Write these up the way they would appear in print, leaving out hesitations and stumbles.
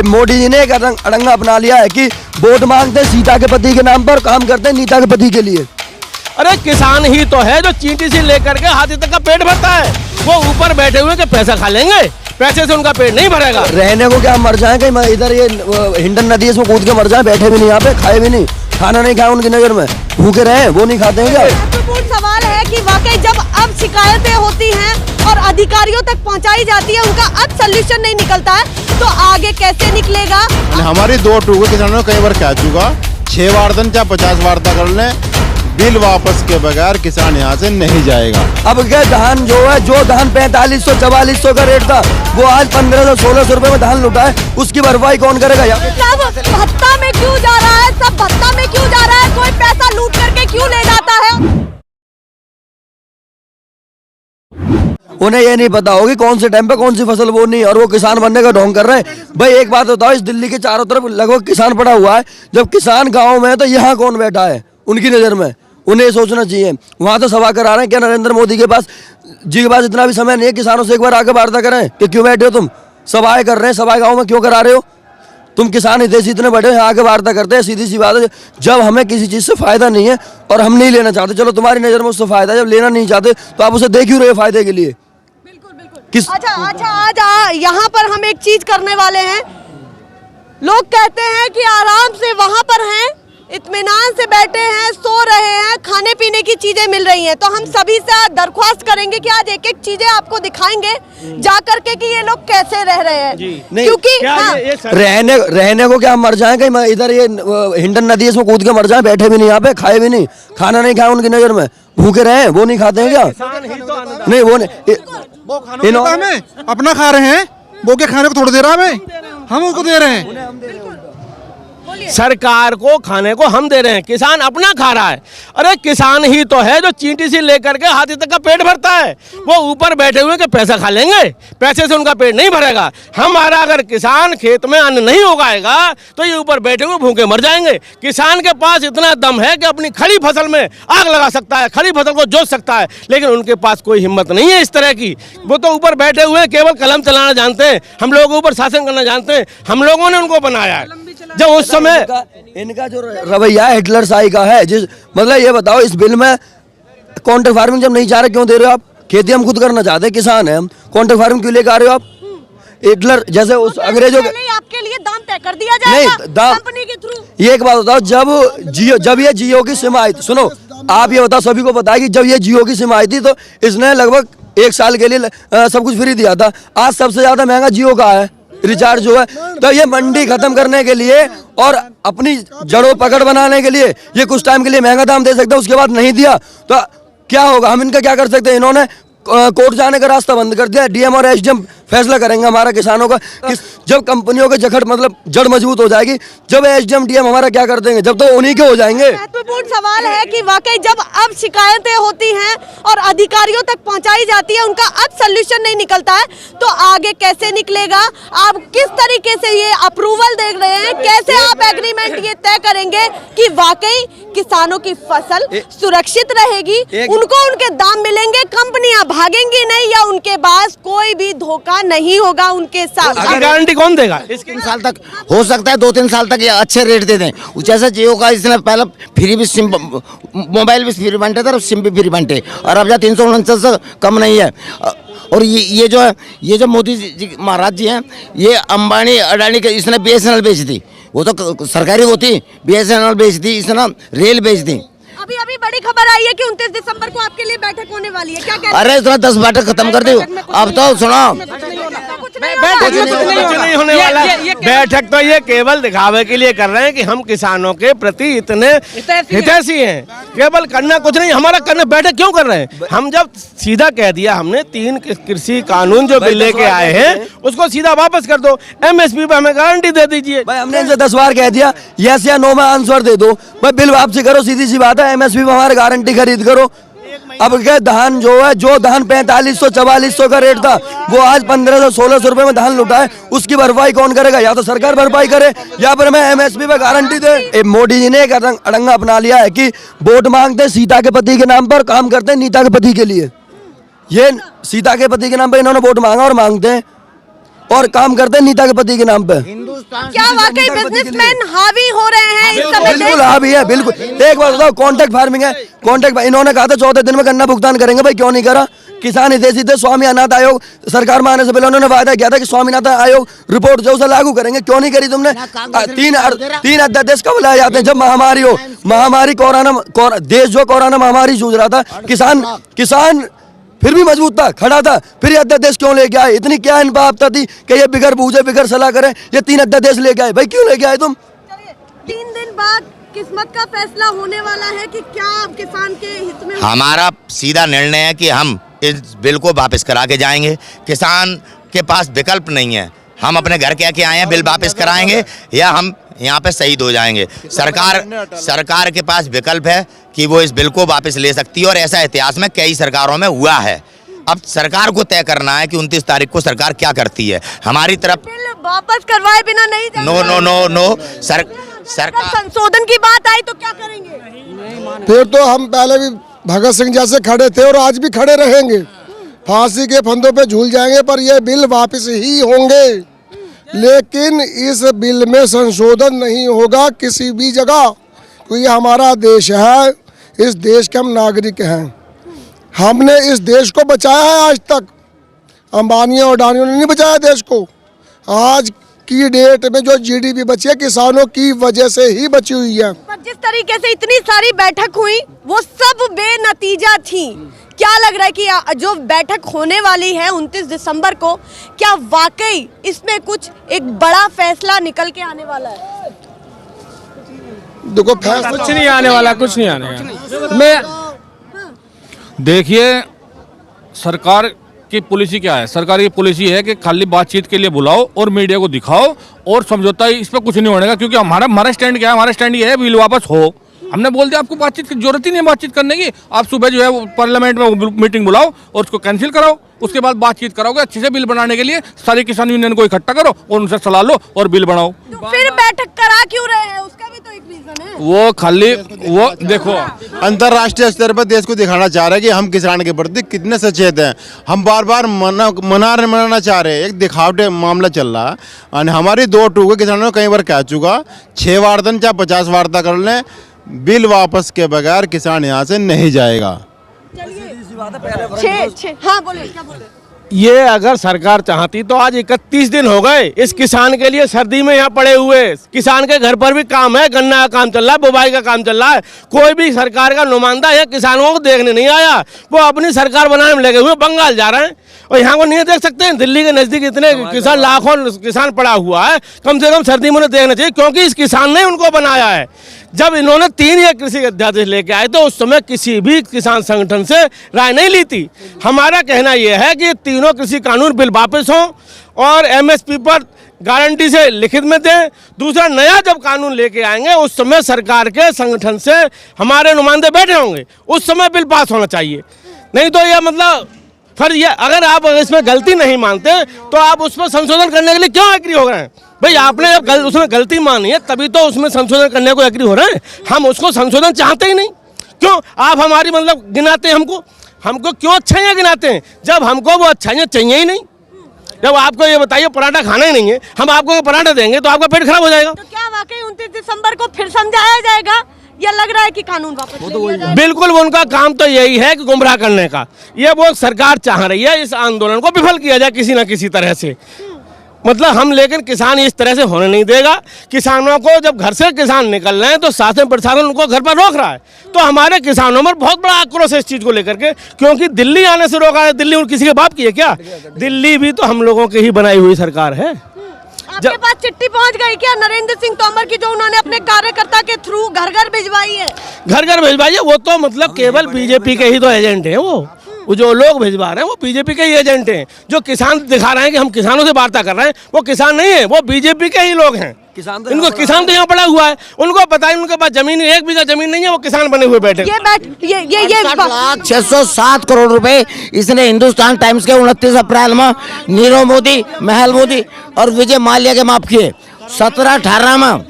मोदी जी ने एक अड़ंगा अपना लिया है कि वोट मांगते हैं सीता के पति के नाम पर, काम करते हैं नीता के पति के लिए। अरे किसान ही तो है जो चींटी से लेकर के हाथी तक का पेट भरता है। वो ऊपर बैठे हुए के पैसा खा लेंगे, पैसे से उनका पेट नहीं भरेगा। रहने को क्या हम मर जाए कहीं, इधर ये हिंडन नदी है इसमें कूद के मर जाए, बैठे भी नहीं यहाँ पे, खाए भी नहीं, खाना नहीं खाया उनकी नजर में, भूखे रहे, वो नहीं खाते हैं क्या? महत्वपूर्ण सवाल है कि वाकई जब अब शिकायतें होती हैं और अधिकारियों तक पहुंचाई जाती है, उनका अब सोल्यूशन नहीं निकलता है तो आगे कैसे निकलेगा? हमारी 2 टूके किसानों कई बार कह चुका, 6 वार्ता चाहे 50 वार्ता कर ले, बिल वापस के बगैर किसान यहाँ से नहीं जाएगा। अब क्या धान जो है, जो धान 4500 4400 का रेट था, वो आज 1500-1600 रुपए में धान लुटा है, उसकी भरपाई कौन करेगा? सब भत्ता में क्यों जा रहा है? सब भत्ता में क्यों जा रहा है? कोई पैसा लूट करके क्यों ले जाता है? उन्हें ये नहीं पता होगी कौन से टाइम पे कौन सी फसल बोनी है, और वो किसान बनने का ढोंग कर रहे हैं। भाई एक बात बताओ, इस दिल्ली के चारों तरफ लगभग किसान पड़ा हुआ है, जब किसान गाँव में है तो यहाँ कौन बैठा है उनकी नजर में? उन्हें सोचना चाहिए। वहाँ तो सभा करा रहे हैं, क्या नरेंद्र मोदी के पास जी के पास इतना भी समय नहीं है किसानों से एक बार आके वार्ता करें कि क्यों बैठे हो तुम? सभाएं कर रहे हैं, सभाएं गाँव में क्यों करा रहे हो? तुम किसान हितैषी इतने बड़े हैं, आके वार्ता करते हैं। सीधी सी बात है, जब हमें किसी चीज़ से फायदा नहीं है और हम नहीं लेना चाहते, चलो तुम्हारी नज़र में उससे फायदा है, जब लेना नहीं चाहते तो आप उसे देख क्यों रहे फायदे के लिए? बिल्कुल। अच्छा आज यहाँ पर हम एक चीज करने वाले हैं। लोग कहते हैं कि आराम से वहाँ पर हैं, इत्मीनान से बैठे हैं, सो रहे हैं, खाने पीने की चीजें मिल रही हैं, तो हम सभी से दरख्वास्त करेंगे कि आज एक एक चीजें आपको दिखाएंगे जा करके कि ये लोग कैसे रह रहे हैं। क्योंकि रहने को क्या हम मर जाए कहीं, इधर ये हिंडन नदी है इसमें कूद के मर जाए, बैठे भी नहीं यहाँ पे, खाए भी नहीं, खाना नहीं खाया उनकी नजर में, भूखे रहे, वो नहीं खाते हैं क्या? नहीं वो नहीं, हमें अपना खा रहे हैं, वो के खाने को थोड़ी दे रहा हमें, हम उसको दे रहे हैं। सरकार को खाने को हम दे रहे हैं, किसान अपना खा रहा है। अरे किसान ही तो है जो चींटी से लेकर के हाथी तक का पेट भरता है। वो ऊपर बैठे हुए के पैसा खा लेंगे, पैसे से उनका पेट नहीं भरेगा। हमारा अगर किसान खेत में अन्न नहीं उगाएगा तो ये ऊपर बैठे हुए भूखे मर जाएंगे। किसान के पास इतना दम है कि अपनी खड़ी फसल में आग लगा सकता है, खड़ी फसल को जोत सकता है, लेकिन उनके पास कोई हिम्मत नहीं है इस तरह की। वो तो ऊपर बैठे हुए केवल कलम चलाना जानते हैं, हम लोगों ऊपर शासन करना जानते हैं, हम लोगों ने उनको बनाया है। जब उस समय इनका जो रवैया हिटलर शाही का है, जिस मतलब ये बताओ, इस बिल में कॉन्ट्रैक्ट फार्मिंग जब नहीं चाह रहे क्यों दे रहे हो आप? खेती हम खुद करना चाहते हैं, किसान है हम, कॉन्ट्रैक्ट फार्मिंग क्यों लेकर आ रहे हो आप? हिटलर जैसे उस अंग्रेजों के आपके लिए दाम तय कर दिया जाएगा नहीं, दाम कंपनी के थ्रू। ये एक बात बताओ, जब ये जियो की सिम आई थी, सुनो आप ये बताओ, सभी को पता है कि जब ये जियो की सिम आई थी तो इसने लगभग 1 साल के लिए सब कुछ फ्री दिया था। आज सबसे ज्यादा महंगा जियो का है रिचार्ज जो है। तो ये मंडी खत्म करने के लिए और अपनी जड़ों पकड़ बनाने के लिए ये कुछ टाइम के लिए महंगा दाम दे सकता है, उसके बाद नहीं दिया तो क्या होगा? हम इनका क्या कर सकते हैं? इन्होंने कोर्ट जाने का रास्ता बंद कर दिया। डीएम और एसडीएम फैसला करेंगे हमारा किसानों का, जब कंपनियों के जखड़ मतलब जड़ मजबूत हो जाएगी, जब एसडीएम डीएम हमारा क्या कर देंगे, जब तो उन्हीं के हो जाएंगे। महत्वपूर्ण सवाल है कि वाकई जब अब शिकायतें होती हैं और अधिकारियों तक पहुंचाई जाती है, उनका अब सोल्यूशन नहीं निकलता है तो आगे कैसे निकलेगा? आप किस तरीके से ये अप्रूवल देख रहे हैं? कैसे आप एग्रीमेंट ये तय करेंगे कि वाकई किसानों की फसल सुरक्षित रहेगी, उनको उनके दाम मिलेंगे, कंपनियां भागेंगी नहीं, या उनके पास कोई भी धोखा नहीं होगा उनके साथ? गारंटी कौन देगा? 3 साल तक हो सकता है, 2-3 साल तक ये अच्छे रेट दे दें। जैसा जियो का इसने पहले फ्री भी सिम, मोबाइल भी फ्री बनते थे और सिम भी फ्री बनते, और अब 349 से कम नहीं है। और ये जो है, ये जो मोदी जी महाराज जी हैं, ये अंबानी अडानी के इसने BSNL बेच दी, वो तो सरकारी होती, BSNL बेच दी, इसने रेल बेच दी। अभी बड़ी खबर आई है कि 29 दिसंबर को आपके लिए बैठक होने वाली है, क्या कहते हैं? अरे इतना 10 बैठक खत्म कर दी, अब तो सुनो, नहीं होने वाला। बैठक तो ये केवल दिखावे के लिए कर रहे हैं कि हम किसानों के प्रति इतने हितैषी हैं, केवल करना कुछ नहीं। हमारा करना, बैठक क्यों कर रहे हैं? हम जब सीधा कह दिया, हमने 3 कृषि कानून जो बिल लेके आए हैं उसको सीधा वापस कर दो, MSP पे हमें गारंटी दे दीजिए। भाई हमने इनसे 10 बार कह दिया, यस या नो में आंसर दे दो, भाई बिल वापसी करो, सीधी सी बात है। MSP पे हमारी गारंटी खरीद करो। अब क्या धान जो है, जो धान 4500 4400 का रेट था, वो आज 1500-1600 रुपए में धान लुटा है, उसकी भरपाई कौन करेगा? या तो सरकार भरपाई करे या फिर हमें MSP पे गारंटी दे। मोदी जी ने एक अड़ंगा अपना लिया है कि वोट मांगते हैं सीता के पति के नाम पर, काम करते हैं नीता के पति के लिए। ये सीता के पति के नाम पर इन्होंने वोट मांगा और मांगते हैं। और काम करते हैं नीता के पति के नाम पे। क्या वाकई बिजनेसमैन हावी हो रहे हैं इस समय बिल्कुल हावी है, बिल्कुल। एक बात बताओ, कॉन्ट्रैक्ट फार्मिंग है, कॉन्ट्रैक्ट इन्होंने कहा था 14 दिन में गन्ना भुगतान करेंगे, भाई क्यों नहीं करा? किसान हितैषी थे, स्वामीनाथन आयोग सरकार में आने से पहले उन्होंने वादा किया था कि स्वामीनाथन आयोग रिपोर्ट जो उसे लागू करेंगे, क्यों नहीं करी तुमने? तीन अध्यादेश कब लाए जाते हैं? जब महामारी हो, महामारी कोरोना देश जो कोरोना महामारी जूझ रहा था, किसान फिर भी मजबूत था, खड़ा था, फिर ये अध्यादेश क्यों लेके आए? इतनी क्या इनपावता थी कि ये बिगर बूझे बिगर सलाह करें, ये 3 अध्यादेश लेके आए, भाई क्यों लेके आए तुम? 3 दिन बाद किस्मत का फैसला होने वाला है कि क्या अब किसान के हित में। हमारा सीधा निर्णय है कि हम इस बिल को वापस करा के जाएंगे। किसान के पास विकल्प नहीं है, हम अपने घर कह के आए हैं बिल वापस कराएंगे या हम यहाँ पे शहीद हो जाएंगे। सरकार के पास विकल्प है कि वो इस बिल को वापस ले सकती है और ऐसा इतिहास में कई सरकारों में हुआ है। अब सरकार को तय करना है कि 29 तारीख को सरकार क्या करती है। हमारी तरफ बिल वापस करवाए बिना नहीं जाएगा। नो सरकार संशोधन की बात आई तो क्या करेंगे? फिर तो हम पहले भी भगत सिंह जैसे खड़े थे और आज भी खड़े रहेंगे, फांसी के फंदों पे झूल जाएंगे, पर ये बिल वापस ही होंगे। लेकिन इस बिल में संशोधन नहीं होगा किसी भी जगह, क्योंकि ये हमारा देश है, इस देश के हम नागरिक हैं। हमने इस देश को बचाया है आज तक, अंबानी और अडानियों ने नहीं बचाया देश को। आज की डेट में जो जीडीपी बची है किसानों की वजह से ही बची हुई है। पर जिस तरीके से इतनी सारी बैठक हुई वो सब बेनतीजा थी। क्या लग रहा है कि जो बैठक होने वाली है 29 दिसंबर को, क्या वाकई इसमें कुछ एक बड़ा फैसला निकल के आने वाला है? देखो फैसला कुछ नहीं आने वाला, कुछ नहीं आने वाला। मैं देखिए, सरकार की पॉलिसी क्या है? सरकार की पॉलिसी है कि खाली बातचीत के लिए बुलाओ और मीडिया को दिखाओ और समझौता, इस पर कुछ नहीं होने का। क्योंकि हमारा स्टैंड क्या है? हमारा स्टैंड ये है बिल वापस हो। हमने बोल दिया आपको बातचीत की जरूरत ही नहीं है बातचीत करने की। आप सुबह जो है पार्लियामेंट में मीटिंग बुलाओ और उसको कैंसिल कराओ, उसके बाद बातचीत कराओगे अच्छे से। बिल बनाने के लिए सारी किसान यूनियन को इकट्ठा करो और उनसे सलाह लो और बिल बनाओ। तो फिर बैठक करा क्यों रहे हैं? उसका भी तो एक रीजन है। वो खाली वो देखो, अंतर्राष्ट्रीय स्तर पर देश को दिखाना चाह रहे हैं कि हम किसान के प्रति कितने सचेत हैं। हम बार बार मनाना चाह रहे हैं, एक दिखावटे मामला चल रहा है। और हमारी 2 टूके किसानों ने कई बार कह चुका, 6 वार्ता चाहे 50 वार्ता कर लें, बिल वापस के बगैर किसान यहाँ से नहीं जाएगा। हाँ बोले, क्या बोले? ये अगर सरकार चाहती तो आज 31 दिन हो गए इस किसान के लिए सर्दी में यहाँ पड़े हुए। किसान के घर पर भी काम है, गन्ना का काम चल रहा है, बुवाई का काम चल रहा है। कोई भी सरकार का नुमाइंदा यहाँ किसानों को देखने नहीं आया। वो अपनी सरकार बनाने में लगे हुए, बंगाल जा रहे हैं और यहाँ को नहीं देख सकते हैं। दिल्ली के नजदीक इतने किसान, लाखों किसान पड़ा हुआ है, कम से कम सर्दी में उन्हें देखना चाहिए, क्योंकि इस किसान ने उनको बनाया है। जब इन्होंने 3 ये कृषि अध्यादेश लेके आए तो उस समय किसी भी किसान संगठन से राय नहीं ली थी। हमारा कहना यह है कि तीनों कृषि कानून बिल वापस हों और एमएसपी पर गारंटी से लिखित में दें। दूसरा, नया जब कानून लेके आएंगे उस समय सरकार के संगठन से हमारे नुमाइंदे बैठे होंगे, उस समय बिल पास होना चाहिए। नहीं तो यह मतलब फिर ये, अगर आप इसमें गलती नहीं मानते तो आप उस पर संशोधन करने के लिए क्यों एग्री हो रहे हैं? भाई आपने जब उसमें गलती मानी है तभी तो उसमें संशोधन करने को एग्री हो रहे हैं। हम उसको संशोधन चाहते ही नहीं। क्यों आप हमारी मतलब गिनाते हैं हमको क्यों अच्छाइयाँ गिनाते हैं जब हमको वो अच्छाइयाँ चाहिए ही नहीं? जब आपको ये बताइए पराठा खाना ही नहीं है, हम आपको पराठा देंगे तो आपका पेट खराब हो जाएगा। तो क्या वाकई 29 दिसंबर को फिर समझाया जाएगा या लग रहा है कि कानून वापस ले लिया जाएगा? बिल्कुल, उनका काम तो यही है कि गुमराह करने का। ये वो सरकार चाह रही है इस आंदोलन को विफल किया जाए किसी ना किसी तरह से। मतलब हम, लेकिन किसान इस तरह से होने नहीं देगा। किसानों को जब घर से किसान निकल रहे हैं तो शासन प्रशासन उनको घर पर रोक रहा है। तो हमारे किसानों में बहुत बड़ा आक्रोश है इस चीज़ को लेकर के, क्योंकि दिल्ली आने से रोका है। दिल्ली किसी के बाप की है क्या? दिल्ली भी तो हम लोगों की ही बनाई हुई सरकार है। आपके पास चिट्ठी पहुंच गई क्या नरेंद्र सिंह तोमर की, जो उन्होंने अपने कार्यकर्ता के थ्रू घर घर भिजवाई है? घर घर भिजवाई है, वो तो मतलब केवल बीजेपी के ही तो एजेंट हैं। वो जो लोग भिजवा रहे हैं वो बीजेपी के ही एजेंट हैं। जो किसान दिखा रहे हैं कि हम किसानों से वार्ता कर रहे हैं, वो किसान नहीं है, वो बीजेपी के ही लोग हैं। इनको किसान तो यहाँ पड़ा हुआ है, उनको पता है उनके पास जमीन 1 बीघा जमीन नहीं है, वो किसान बने हुए बैठे। ये 607 करोड़ रुपए इसने हिंदुस्तान टाइम्स के 29 अप्रैल में नीरव मोदी, महल मोदी और विजय माल्या के माफ किए। 17-18 में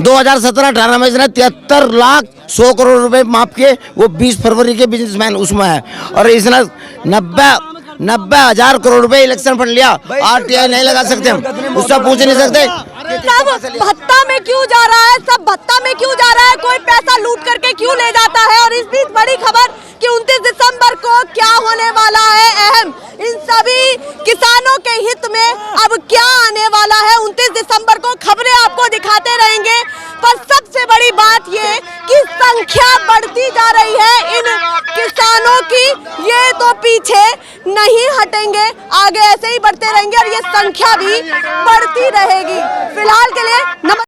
2017-18 में इसने 73 लाख 100 करोड़ रुपए माफ किए। वो 20 फरवरी के बिजनेसमैन उसमें है। और इसने 90,000 करोड़ रुपए इलेक्शन फंड लिया, RTI नहीं लगा सकते हम, उससे पूछ नहीं सकते। सब भत्ता में क्यों जा रहा है, सब भत्ता में क्यों जा रहा है, कोई पैसा लूट करके क्यों ले जाता है। और इस बीच बड़ी खबर कि 29 दिसंबर को क्या होने वाला है अहम, इन सभी किसानों के हित में अब क्या आने वाला है 29 दिसंबर को, खबरें आपको दिखाते रहेंगे। पर सबसे बड़ी बात ये कि संख्या बढ़ती जा रही है इन किसानों की, ये तो पीछे नहीं हटेंगे, आगे ऐसे ही बढ़ते रहेंगे और ये संख्या भी बढ़ती रहेगी। फिलहाल के लिए नमस्कार।